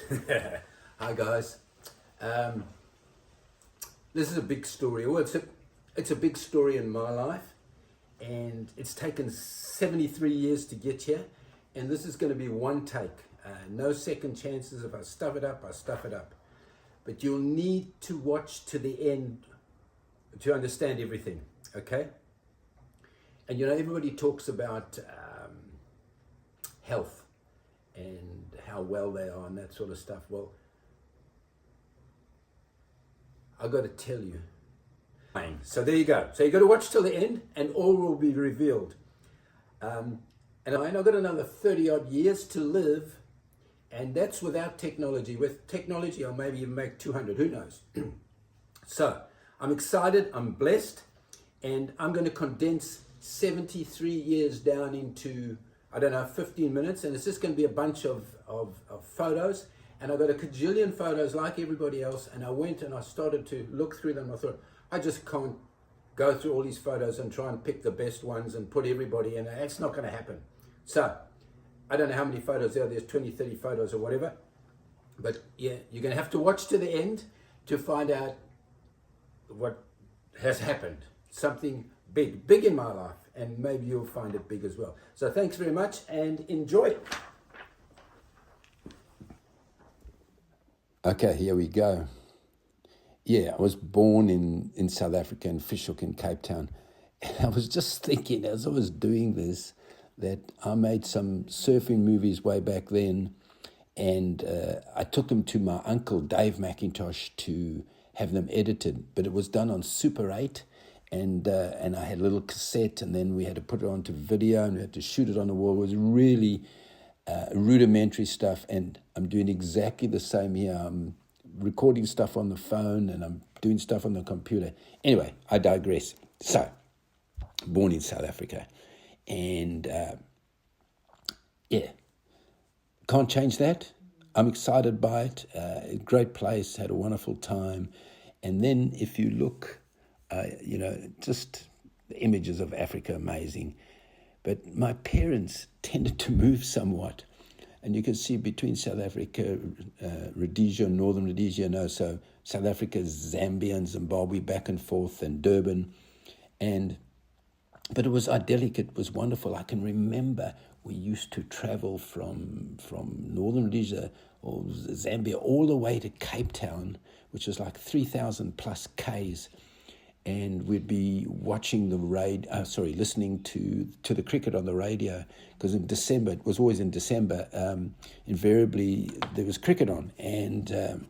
Hi guys. Um, this is a big story. Well, it's a big story in my life, and it's taken 73 years to get here. And this is going to be one take. No second chances. If I stuff it up, I stuff it up. But you'll need to watch to the end to understand everything. Okay? And everybody talks about health and how well they are and that sort of stuff. Well, I got to tell you. So there you go. So you got to watch till the end, and all will be revealed. And I've got another 30 odd years to live, and that's without technology. With technology, I'll maybe even make 200. Who knows? So I'm excited. I'm blessed, and I'm going to condense 73 years down into 15 minutes, and it's just going to be a bunch of photos. And I got a cajillion photos like everybody else, and I went and I started to look through them. I thought, I just can't go through all these photos and try and pick the best ones and put everybody in. It's not going to happen. So I don't know how many photos there are. There's 20, 30 photos or whatever. But yeah, you're going to have to watch to the end to find out what has happened. Something big in my life. And maybe you'll find it big as well. So thanks very much and enjoy it. Okay, here we go. Yeah, I was born in South Africa, in Fishhoek in Cape Town. And I was just thinking as I was doing this that I made some surfing movies way back then. And I took them to my uncle, Dave McIntosh, to have them edited. But it was done on Super 8. And I had a little cassette, and then we had to put it onto video, and we had to shoot it on the wall. It was really rudimentary stuff, and I'm doing exactly the same here. I'm recording stuff on the phone, and I'm doing stuff on the computer. Anyway, I digress. So, born in South Africa, and can't change that. I'm excited by it. Great place, had a wonderful time. And then if you look, just the images of Africa, amazing. But my parents tended to move somewhat. And you can see between South Africa, Rhodesia, Northern Rhodesia, so South Africa, Zambia and Zimbabwe, back and forth, and Durban. But it was idyllic, it was wonderful. I can remember we used to travel from Northern Rhodesia or Zambia all the way to Cape Town, which was like 3,000 plus Ks. And we'd be watching listening to the cricket on the radio, because in December, it was always in December, invariably there was cricket on. And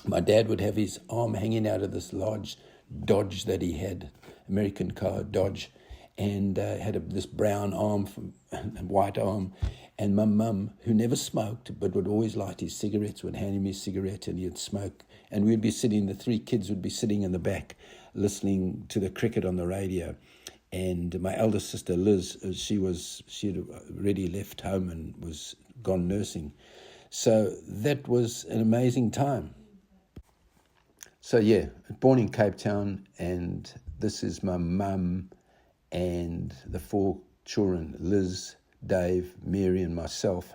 my dad would have his arm hanging out of this large Dodge that he had, American car, Dodge, and had this brown arm, and white arm. And my mum, who never smoked, but would always light his cigarettes, would hand him his cigarette and he'd smoke. And we'd be sitting, the three kids would be sitting in the back, listening to the cricket on the radio. And my eldest sister Liz, she had already left home and was gone nursing. So that was an amazing time. So yeah, born in Cape Town, and this is my mum and the four children, Liz, Dave, Mary and myself.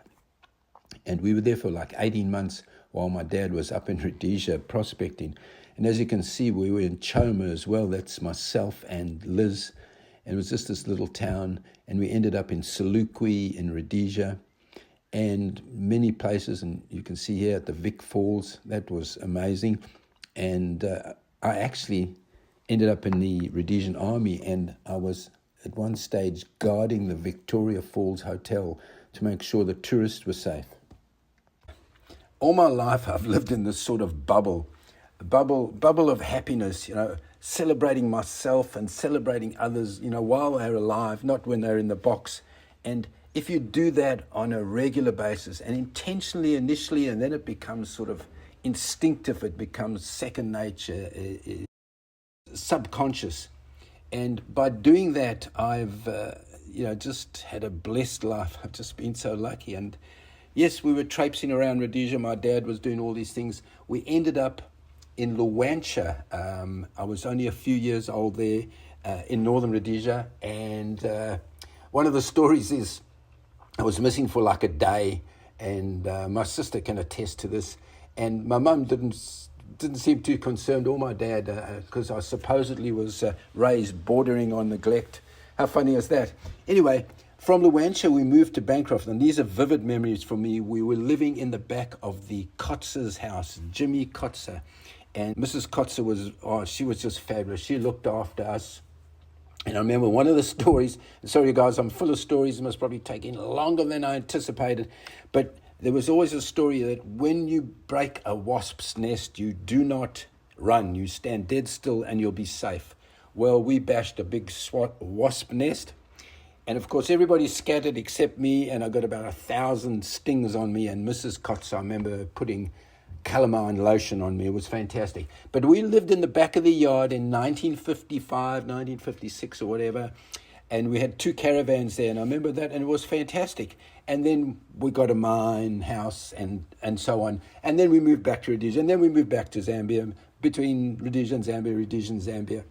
And we were there for like 18 months while my dad was up in Rhodesia prospecting. And as you can see, we were in Choma as well. That's myself and Liz. And it was just this little town. And we ended up in Selukwe in Rhodesia and many places. And you can see here at the Vic Falls, that was amazing. And I actually ended up in the Rhodesian Army, and I was at one stage guarding the Victoria Falls Hotel to make sure the tourists were safe. All my life I've lived in this sort of bubble of happiness, celebrating myself and celebrating others, while they're alive, not when they're in the box. And if you do that on a regular basis and intentionally initially, and then it becomes sort of instinctive, it becomes second nature, subconscious. And by doing that, I've, just had a blessed life. I've just been so lucky. And yes, we were traipsing around Rhodesia. My dad was doing all these things. We ended up in Luancha. I was only a few years old there in Northern Rhodesia. And one of the stories is I was missing for like a day. And my sister can attest to this. And my mum didn't seem too concerned, or my dad, because I supposedly was raised bordering on neglect. How funny is that? Anyway, from Luantia, we moved to Bancroft, and these are vivid memories for me. We were living in the back of the Kotzer's house, Jimmy Kotzer. And Mrs. Kotzer she was just fabulous. She looked after us. And I remember one of the stories, sorry guys, I'm full of stories, it must probably taking longer than I anticipated, but there was always a story that when you break a wasp's nest, you do not run, you stand dead still and you'll be safe. Well, we bashed a big wasp nest, and of course everybody scattered except me, and I got about 1,000 stings on me, and Mrs. Kotz, I remember putting calamine lotion on me. It was fantastic. But we lived in the back of the yard in 1955, 1956 or whatever, and we had 2 caravans there, and I remember that, and it was fantastic. And then we got a mine house and so on, and then we moved back to Rhodesia, and then we moved back to Zambia, between Rhodesia and Zambia.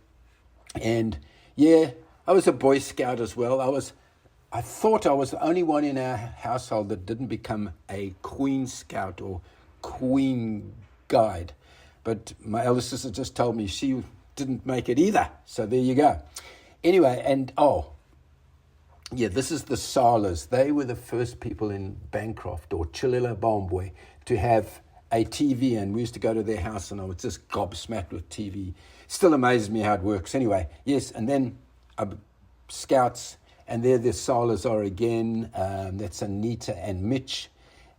And yeah, I was a Boy Scout as well. I thought I was the only one in our household that didn't become a Queen Scout or Queen Guide, but my elder sister just told me she didn't make it either, so there you go. Anyway, and this is the Salas. They were the first people in Bancroft or Chilila Bombwe to have a TV, and we used to go to their house, and I was just gobsmacked with TV. Still amazes me how it works. Anyway, yes, and then Scouts, and there the Salas are again. That's Anita and Mitch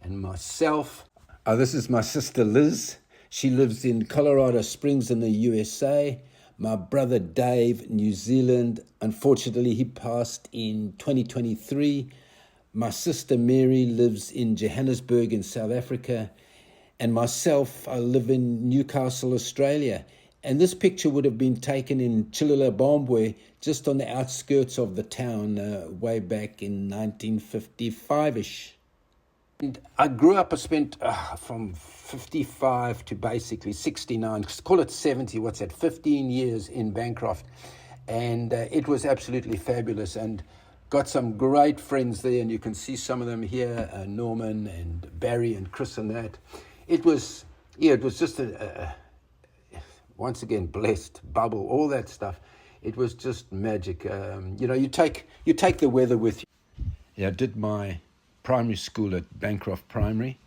and myself. This is my sister Liz. She lives in Colorado Springs in the USA. My brother Dave, New Zealand. Unfortunately, he passed in 2023. My sister Mary lives in Johannesburg in South Africa. And myself, I live in Newcastle, Australia. And this picture would have been taken in Chilula-Bombwe, just on the outskirts of the town, way back in 1955-ish. And I grew up, I spent from 55 to basically 69, call it 70, 15 years in Bancroft. And it was absolutely fabulous, and got some great friends there, and you can see some of them here, Norman and Barry and Chris and that. It was just once again, blessed, bubble, all that stuff. It was just magic. You take the weather with you. Yeah, I did my primary school at Bancroft Primary,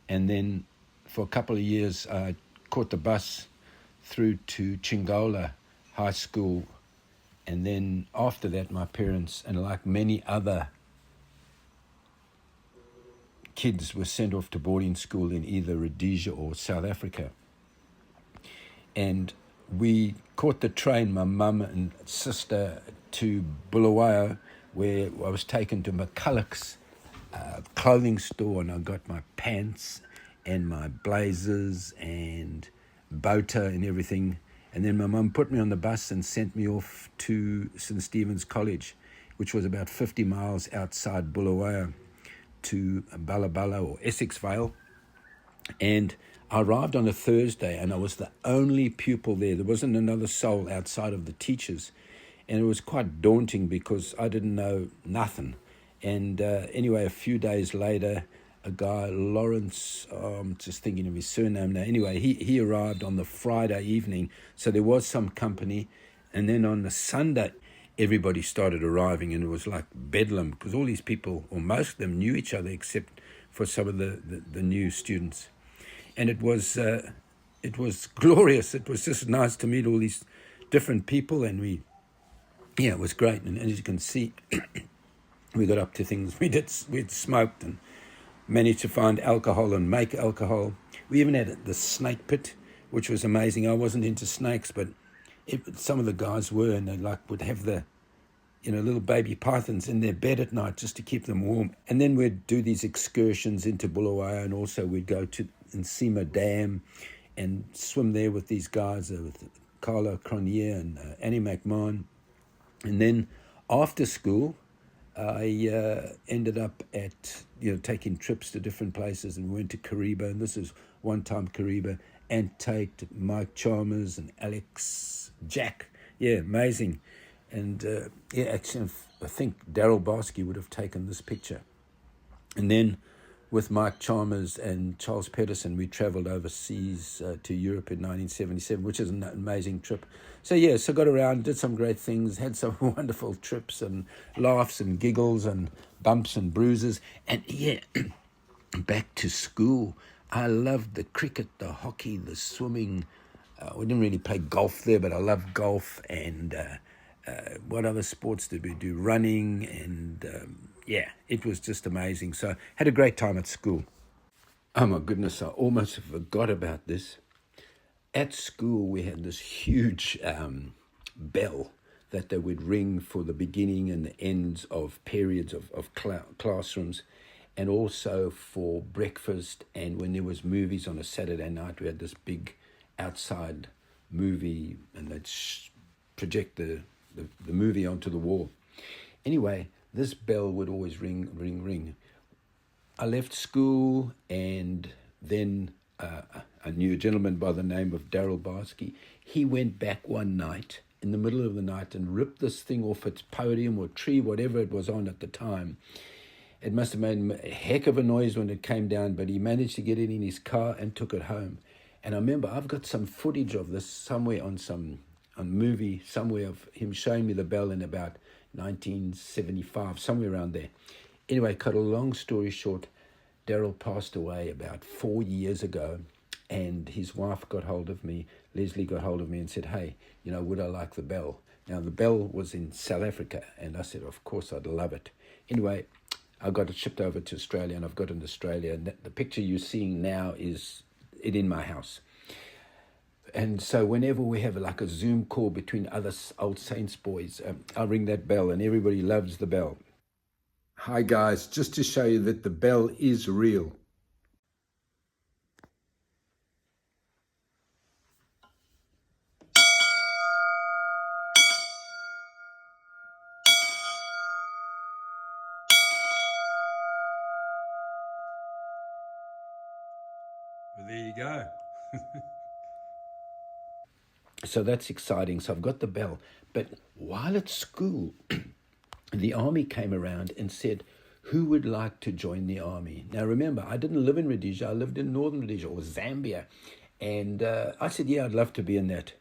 and then for a couple of years I caught the bus through to Chingola High School, and then after that my parents, and like many other kids, were sent off to boarding school in either Rhodesia or South Africa. And we caught the train, my mum and sister, to Bulawayo, where I was taken to McCulloch's clothing store, and I got my pants and my blazers and bow tie and everything. And then my mum put me on the bus and sent me off to St. Stephen's College, which was about 50 miles outside Bulawayo, to Bala or Essex Vale. And I arrived on a Thursday, and I was the only pupil there. There wasn't another soul outside of the teachers. And it was quite daunting because I didn't know nothing. And anyway, a few days later, a guy, Lawrence, I'm just thinking of his surname now. Anyway, he arrived on the Friday evening, so there was some company. And then on the Sunday, everybody started arriving, and it was like bedlam, because all these people, or most of them, knew each other except for some of the new students. And it was glorious. It was just nice to meet all these different people, and it was great. And as you can see, we got up to things. We'd smoked and managed to find alcohol and make alcohol. We even had the snake pit, which was amazing. I wasn't into snakes, but some of the guys were, and they would have the little baby pythons in their bed at night just to keep them warm. And then we'd do these excursions into Bulawayo, and also we'd go to Nsima Dam and swim there with these guys, with Carla Cronier and Annie McMahon. And then after school, I ended up at, taking trips to different places, and we went to Kariba, and this is one time Kariba, and Tate, Mike Chalmers and Alex Jack. Yeah, amazing. And actually, I think Daryl Barsky would have taken this picture. And then with Mike Chalmers and Charles Pedersen, we traveled overseas to Europe in 1977, which is an amazing trip. So, yes, I got around, did some great things, had some wonderful trips and laughs and giggles and bumps and bruises. And, yeah, back to school, I loved the cricket, the hockey, the swimming. We didn't really play golf there, but I loved golf. And what other sports did we do? Running and... yeah, it was just amazing. So had a great time at school. Oh my goodness, I almost forgot about this. At school, we had this huge bell that they would ring for the beginning and the ends of periods of classrooms, and also for breakfast. And when there was movies on a Saturday night, we had this big outside movie, and they'd project the movie onto the wall. Anyway, this bell would always ring, ring, ring. I left school, and then I knew a gentleman by the name of Daryl Barsky. He went back one night, in the middle of the night, and ripped this thing off its podium or tree, whatever it was on at the time. It must have made a heck of a noise when it came down, but he managed to get it in his car and took it home. And I remember I've got some footage of this somewhere on movie, somewhere of him showing me the bell in about 1975, somewhere around there. Anyway, cut a long story short, Daryl passed away about 4 years ago, and his wife got hold of me, Leslie got hold of me and said, hey, would I like the bell? Now, the bell was in South Africa, and I said, of course, I'd love it. Anyway, I got it shipped over to Australia, and I've got it in Australia, and the picture you're seeing now is it in my house. And so whenever we have like a Zoom call between other old Saints boys, I'll ring that bell, and everybody loves the bell. Hi guys, just to show you that the bell is real. Well, there you go. So that's exciting. So I've got the bell. But while at school, the army came around and said, who would like to join the army? Now, remember, I didn't live in Rhodesia. I lived in northern Rhodesia, or Zambia. And I said, yeah, I'd love to be in that.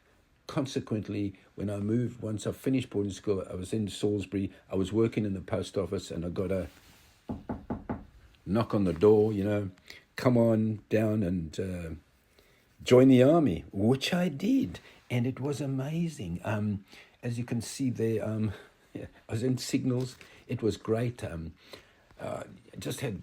Consequently, when I moved, once I finished boarding school, I was in Salisbury. I was working in the post office, and I got a knock on the door, come on down and join the army, which I did. And it was amazing. As you can see there, I was in signals. It was great. Just had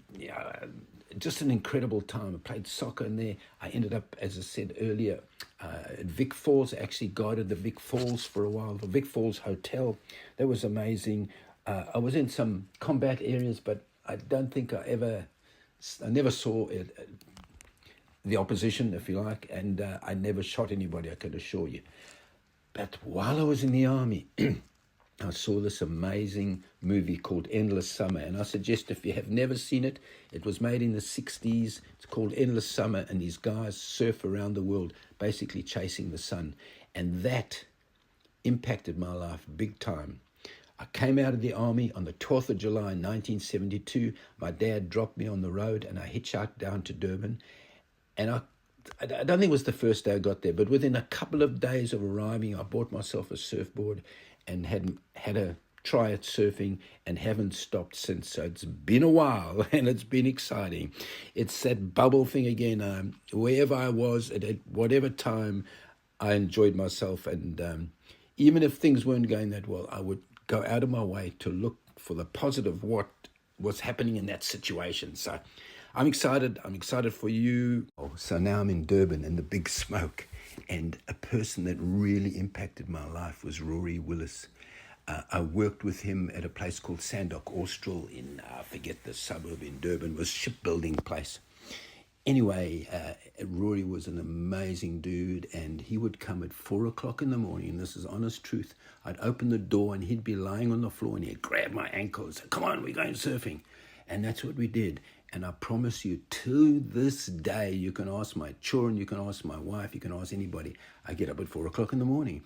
just an incredible time. I played soccer in there. I ended up, as I said earlier, at Vic Falls. I actually guarded the Vic Falls for a while, the Vic Falls Hotel. That was amazing. I was in some combat areas, but I don't think I never saw the opposition, if you like, and I never shot anybody, I can assure you. But while I was in the army, I saw this amazing movie called Endless Summer, and I suggest if you have never seen it, it was made in the 60s. It's called Endless Summer, and these guys surf around the world, basically chasing the sun. And that impacted my life big time. I came out of the army on the 12th of July, 1972. My dad dropped me on the road, and I hitchhiked down to Durban. And I don't think it was the first day I got there, but within a couple of days of arriving, I bought myself a surfboard and had a try at surfing and haven't stopped since. So it's been a while, and it's been exciting. It's that bubble thing again. Wherever I was, at whatever time, I enjoyed myself. And even if things weren't going that well, I would go out of my way to look for the positive, what was happening in that situation. So I'm excited. I'm excited for you. So now I'm in Durban in the big smoke. And a person that really impacted my life was Rory Willis. I worked with him at a place called Sandok Austral in, I forget the suburb in Durban, was shipbuilding place. Anyway, Rory was an amazing dude, and he would come at 4 o'clock in the morning, and this is honest truth. I'd open the door, and he'd be lying on the floor, and he'd grab my ankles and say, come on, we're going surfing. And that's what we did. And I promise you, to this day, you can ask my children, you can ask my wife, you can ask anybody. I get up at 4:00 in the morning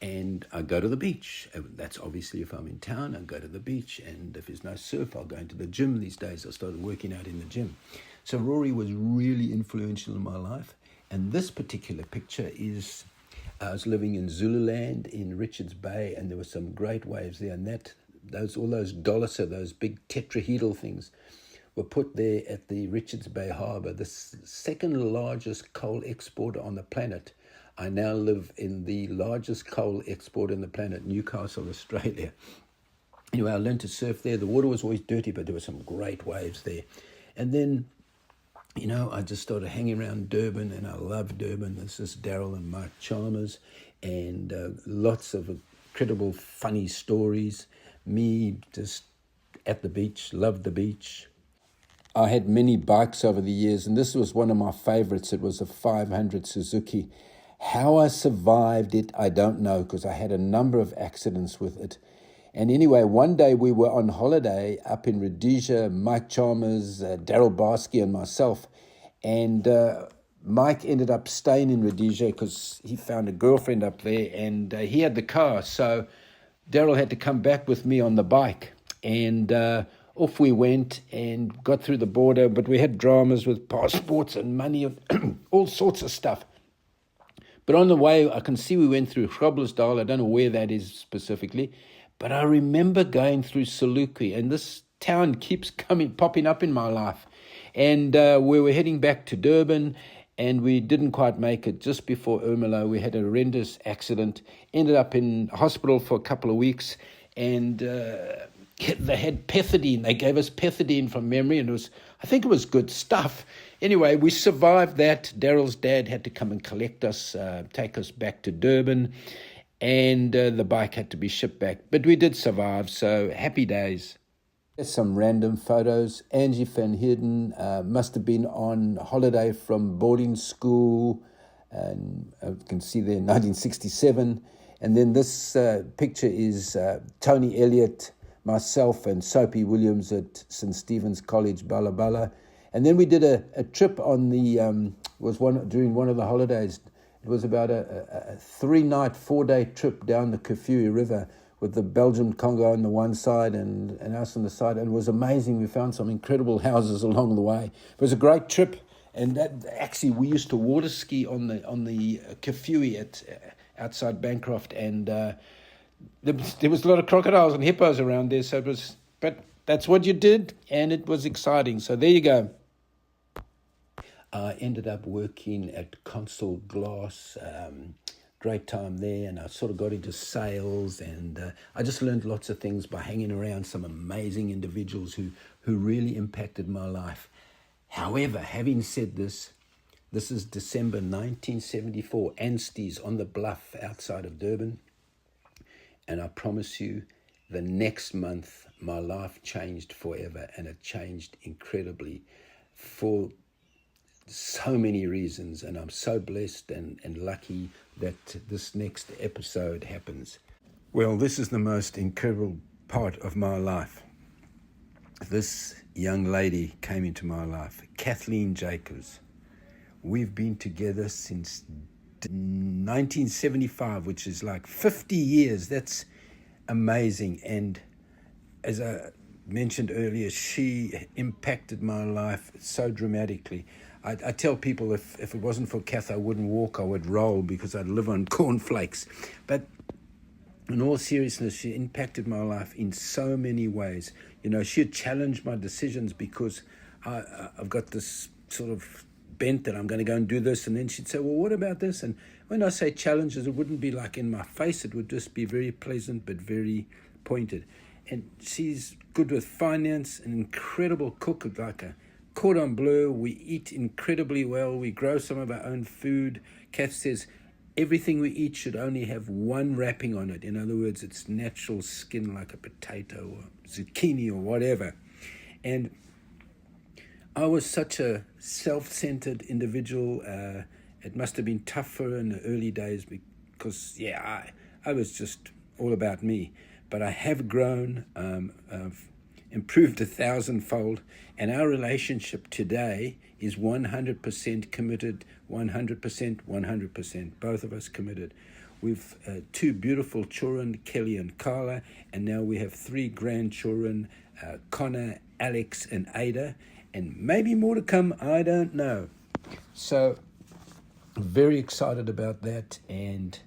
and I go to the beach. That's obviously if I'm in town, I go to the beach. And if there's no surf, I'll go into the gym these days. I started working out in the gym. So Rory was really influential in my life. And this particular picture is, I was living in Zululand in Richards Bay, and there were some great waves there. And all those dollar, those big tetrahedral things, were put there at the Richards Bay Harbour, the second largest coal exporter on the planet. I now live in the largest coal exporter on the planet, Newcastle, Australia. Anyway, I learned to surf there. The water was always dirty, but there were some great waves there. And then, I just started hanging around Durban, and I love Durban. This is Daryl and Mike Chalmers, and lots of incredible, funny stories. Me just at the beach, loved the beach. I had many bikes over the years, and this was one of my favorites. It was a 500 Suzuki. How I survived it, I don't know, because I had a number of accidents with it. And anyway, one day we were on holiday up in Rhodesia, Mike Chalmers, Daryl Barsky, and myself. And Mike ended up staying in Rhodesia because he found a girlfriend up there, and he had the car. So Daryl had to come back with me on the bike. And off we went and got through the border, but we had dramas with passports and money and all sorts of stuff. But on the way, I can see we went through Groblersdal. I don't know where that is specifically, but I remember going through Saluki, and this town keeps popping up in my life. And we were heading back to Durban, and we didn't quite make it. Just before Ermelo, we had a horrendous accident, ended up in hospital for a couple of weeks, and they had pethidine. They gave us pethidine from memory, and I think it was good stuff. Anyway, we survived that. Daryl's dad had to come and collect us, take us back to Durban, and the bike had to be shipped back. But we did survive, so happy days. Here's some random photos. Angie van Heerden must have been on holiday from boarding school, and you can see there 1967. And then this picture is Tony Elliott, myself, and Soapy Williams at St. Stephen's College, Bala Bala. And then we did a trip on during one of the holidays. It was about a 3-night, 4-day trip down the Kafue River with the Belgian Congo on the one side and us on the side. And it was amazing. We found some incredible houses along the way. It was a great trip. And actually, we used to water ski on the Kafue outside Bancroft, and there was a lot of crocodiles and hippos around there. So but that's what you did, and it was exciting. So there you go. I ended up working at Consul Glass, great time there, and I sort of got into sales, and I just learned lots of things by hanging around some amazing individuals who really impacted my life. However, having said this is December 1974, Anstey's on the bluff outside of Durban, and I promise you, the next month, my life changed forever, and it changed incredibly for so many reasons, and I'm so blessed and lucky that this next episode happens. Well, this is the most incredible part of my life. This young lady came into my life, Kathleen Jacobs. We've been together since 1975, which is like 50 years. That's amazing. And as I mentioned earlier, she impacted my life so dramatically. I tell people if it wasn't for Kath, I wouldn't walk, I would roll, because I'd live on cornflakes. But in all seriousness, she impacted my life in so many ways. She had challenged my decisions because I've got this sort of bent that I'm going to go and do this. And then she'd say, well, what about this? And when I say challenges, it wouldn't be like in my face. It would just be very pleasant, but very pointed. And she's good with finance, an incredible cook, like a cordon bleu. We eat incredibly well. We grow some of our own food. Kath says everything we eat should only have one wrapping on it. In other words, it's natural skin, like a potato or zucchini or whatever. And I was such a self-centered individual. It must have been tough for her in the early days because, I was just all about me. But I have grown. I've improved 1,000-fold, and our relationship today is 100% committed, 100%, 100%, both of us committed. We've two beautiful children, Kelly and Carla, and now we have three grandchildren, Connor, Alex, and Ada, and maybe more to come, I don't know. So very excited about that, and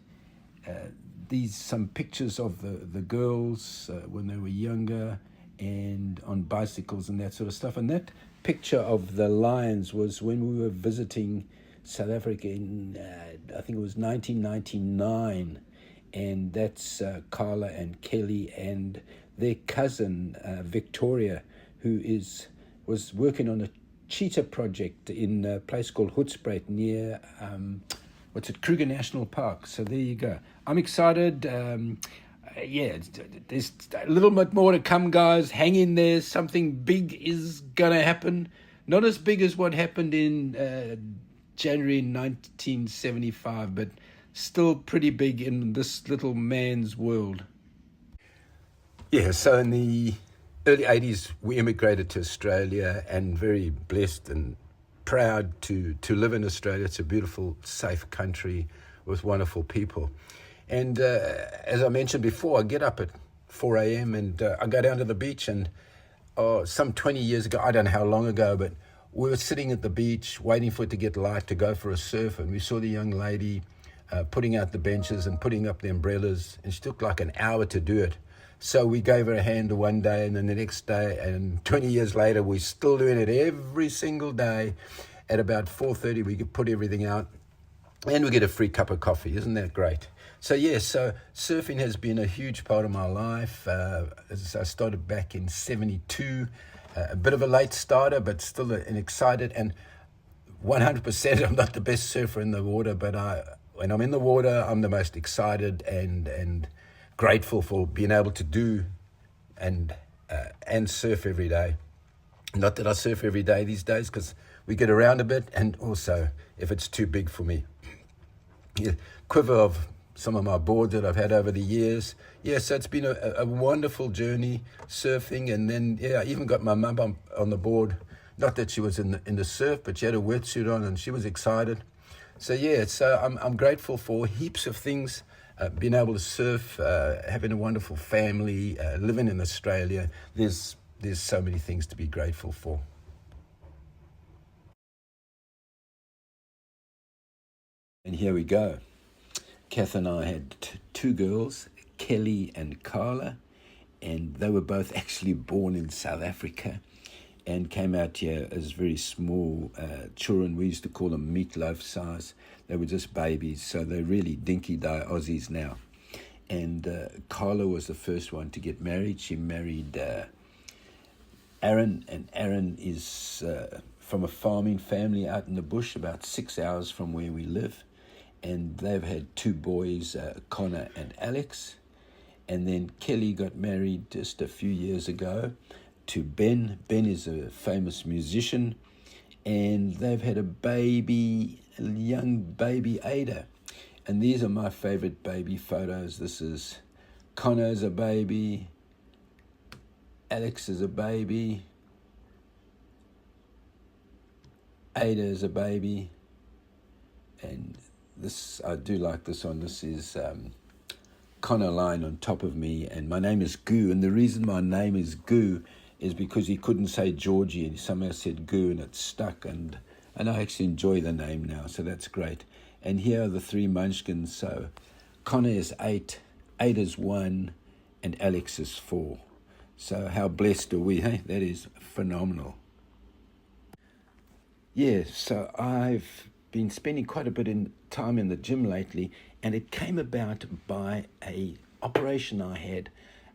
these some pictures of the girls when they were younger and on bicycles and that sort of stuff. And that picture of the lions was when we were visiting South Africa in, I think it was 1999. And that's Carla and Kelly and their cousin, Victoria, who was working on a cheetah project in a place called Hoedspruit near, Kruger National Park. So there you go. I'm excited. There's a little bit more to come, guys. Hang in there. Something big is going to happen. Not as big as what happened in January 1975, but still pretty big in this little man's world. Yeah, so in the early 80s, we immigrated to Australia, and very blessed and proud to live in Australia. It's a beautiful, safe country with wonderful people. And as I mentioned before, I get up at 4 a.m. and I go down to the beach. And some 20 years ago, I don't know how long ago, but we were sitting at the beach waiting for it to get light to go for a surf. And we saw the young lady putting out the benches and putting up the umbrellas. And she took like an hour to do it. So we gave her a hand one day, and then the next day, and 20 years later, we're still doing it every single day. At about 4:30, we could put everything out, and we get a free cup of coffee. Isn't that great? So so surfing has been a huge part of my life. As I started back in 72, a bit of a late starter, but still an excited, and 100%, I'm not the best surfer in the water, but when I'm in the water, I'm the most excited and grateful for being able to do and surf every day. Not that I surf every day these days, because we get around a bit, and also if it's too big for me. Quiver of some of my boards that I've had over the years. So it's been a wonderful journey surfing. And then, I even got my mum on the board. Not that she was in the surf, but she had a wetsuit on and she was excited. So I'm grateful for heaps of things. Being able to surf, having a wonderful family, living in Australia. There's so many things to be grateful for. And here we go. Kath and I had two girls, Kelly and Carla, and they were both actually born in South Africa and came out here as very small children. We used to call them meatloaf size. They were just babies, so they're really dinky-die Aussies now. And Carla was the first one to get married. She married Aaron, and Aaron is from a farming family out in the bush, about 6 hours from where we live. And they've had two boys, Connor and Alex. And then Kelly got married just a few years ago to Ben. Ben is a famous musician. And they've had a young baby, Ada. And these are my favorite baby photos. This is Connor as a baby. Alex is a baby. Ada is a baby. And this, I do like this one. This is Connor lying on top of me, and my name is Goo. And the reason my name is Goo is because he couldn't say Georgie, and he somehow said Goo, and it stuck. And I actually enjoy the name now, so that's great. And here are the three munchkins. So Connor is 8, Ada's 1, and Alex is 4. So how blessed are we, hey? That is phenomenal. So I've been spending quite a bit of time in the gym lately, and it came about by a operation I had.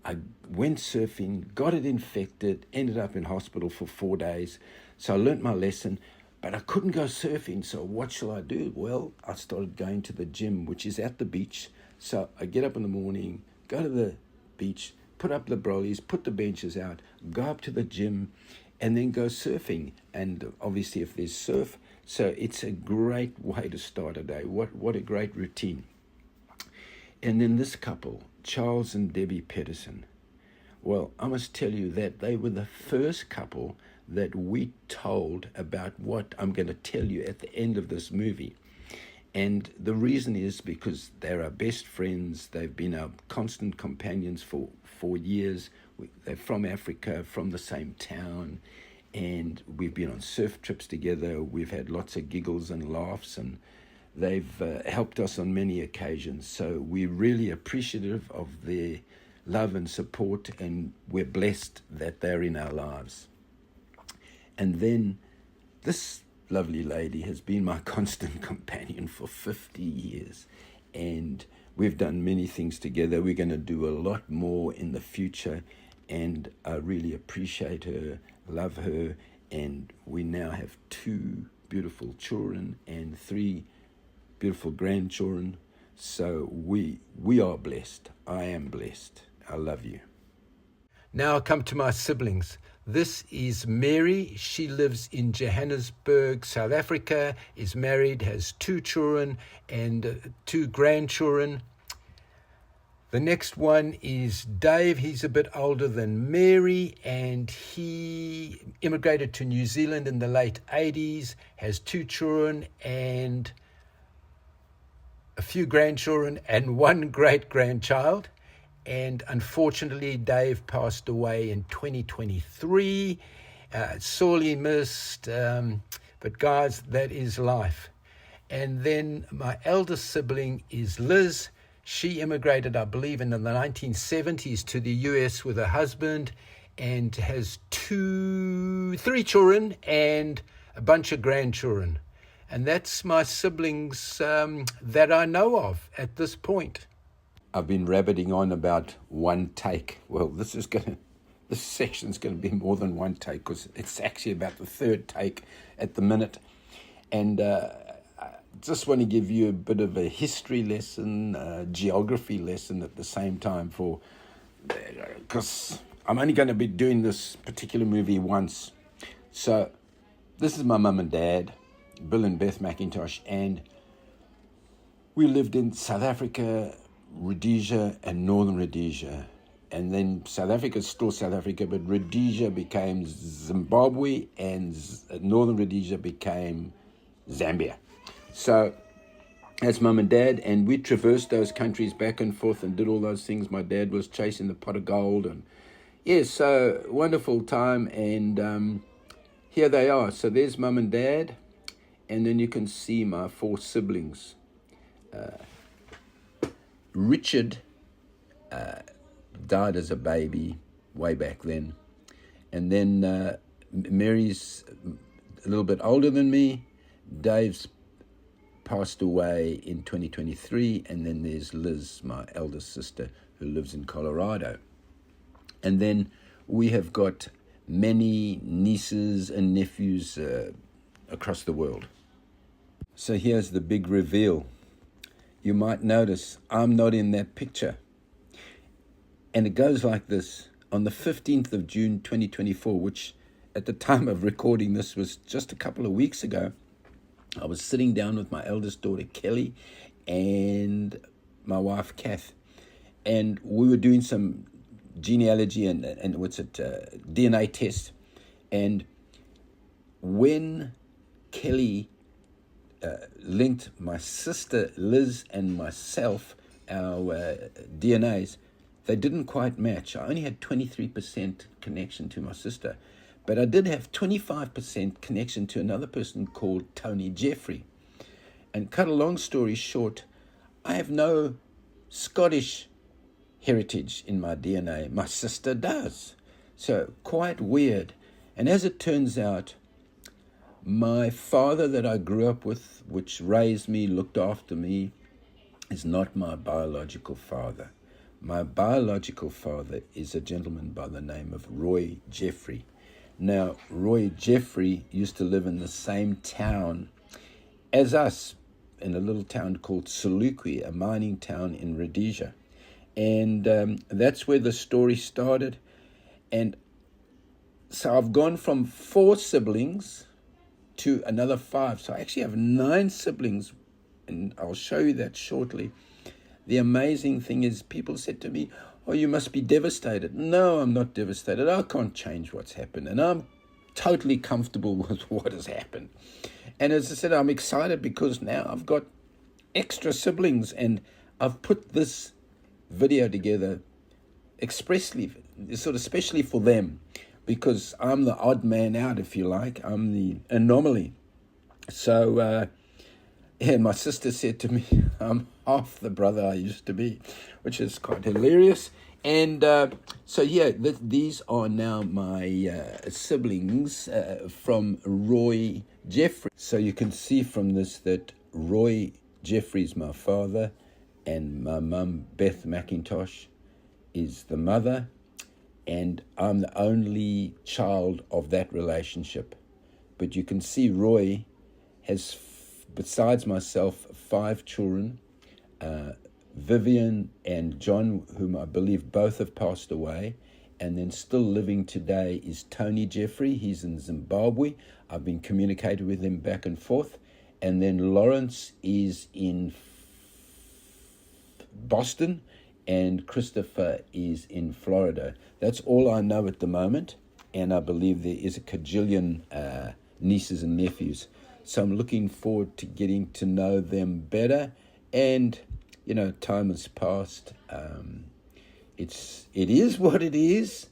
I went surfing, got it infected, ended up in hospital for 4 days. So I learnt my lesson, but I couldn't go surfing. So what shall I do? Well, I started going to the gym, which is at the beach. So I get up in the morning, go to the beach, put up the brollies, put the benches out, go up to the gym, and then go surfing. And obviously if there's surf, so it's a great way to start a day. What a great routine. And then this couple, Charles and Debbie Pedersen. Well, I must tell you that they were the first couple that we told about what I'm going to tell you at the end of this movie. And the reason is because they're our best friends. They've been our constant companions for years. They're from Africa, from the same town. And we've been on surf trips together. We've had lots of giggles and laughs. And they've helped us on many occasions. So we're really appreciative of their love and support. And we're blessed that they're in our lives. And then this lovely lady has been my constant companion for 50 years. And we've done many things together. We're going to do a lot more in the future. And I really appreciate her, love her. And we now have 2 beautiful children and 3 beautiful grandchildren. So we are blessed. I am blessed. I love you. Now I come to my siblings. This is Mary. She lives in Johannesburg, South Africa, is married, has 2 children and 2 grandchildren. The next one is Dave. He's a bit older than Mary, and he immigrated to New Zealand in the late 80s, has 2 children and a few grandchildren and 1 great-grandchild. And unfortunately, Dave passed away in 2023. Sorely missed, but guys, that is life. And then my eldest sibling is Liz. She immigrated, I believe, in the 1970s to the US with her husband and has 3 children and a bunch of grandchildren. And that's my siblings that I know of at this point. I've been rabbiting on about one take. Well, this section's going to be more than one take because it's actually about the 3rd take at the minute. And I just want to give you a bit of a history lesson, geography lesson at the same time because I'm only going to be doing this particular movie once. So this is my mum and dad, Bill and Beth McIntosh, and we lived in South Africa, Rhodesia and Northern Rhodesia. And then South Africa is still South Africa, but Rhodesia became Zimbabwe and Northern Rhodesia became Zambia. So that's mum and dad, and we traversed those countries back and forth and did all those things. My dad was chasing the pot of gold, and so wonderful time. And here they are. So there's mum and dad, and then you can see my 4 siblings. Richard died as a baby way back then. And then Mary's a little bit older than me. Dave's passed away in 2023. And then there's Liz, my eldest sister, who lives in Colorado. And then we have got many nieces and nephews across the world. So here's the big reveal. You might notice I'm not in that picture. And it goes like this. On the 15th of June, 2024, which at the time of recording this was just a couple of weeks ago, I was sitting down with my eldest daughter, Kelly, and my wife, Kath. And we were doing some genealogy and DNA tests. And when Kelly linked my sister Liz and myself, our DNAs, they didn't quite match. I only had 23% connection to my sister, but I did have 25% connection to another person called Tony Jeffrey. And cut a long story short, I have no Scottish heritage in my DNA. My sister does. So quite weird. And as it turns out, my father that I grew up with, which raised me, looked after me, is not my biological father. My biological father is a gentleman by the name of Roy Jeffrey. Now, Roy Jeffrey used to live in the same town as us, in a little town called Selukwe, a mining town in Rhodesia. And that's where the story started. And so I've gone from 4 siblings to another 5. So I actually have 9 siblings, and I'll show you that shortly. The amazing thing is people said to me, Oh, you must be devastated. No, I'm not devastated. I can't change what's happened. And I'm totally comfortable with what has happened. And as I said, I'm excited because now I've got extra siblings, and I've put this video together expressly, sort of especially for them, because I'm the odd man out, if you like. I'm the anomaly. So, my sister said to me, I'm half the brother I used to be, which is quite hilarious. And these are now my siblings from Roy Jeffrey. So you can see from this that Roy Jeffrey is my father, and my mum, Beth McIntosh, is the mother, and I'm the only child of that relationship. But you can see Roy has, besides myself, 5 children. Vivian and John, whom I believe both have passed away. And then still living today is Tony Jeffrey. He's in Zimbabwe. I've been communicating with him back and forth. And then Lawrence is in Boston, and Christopher is in Florida. That's all I know at the moment. And I believe there is a cajillion nieces and nephews. So I'm looking forward to getting to know them better. And, time has passed. It is what it is.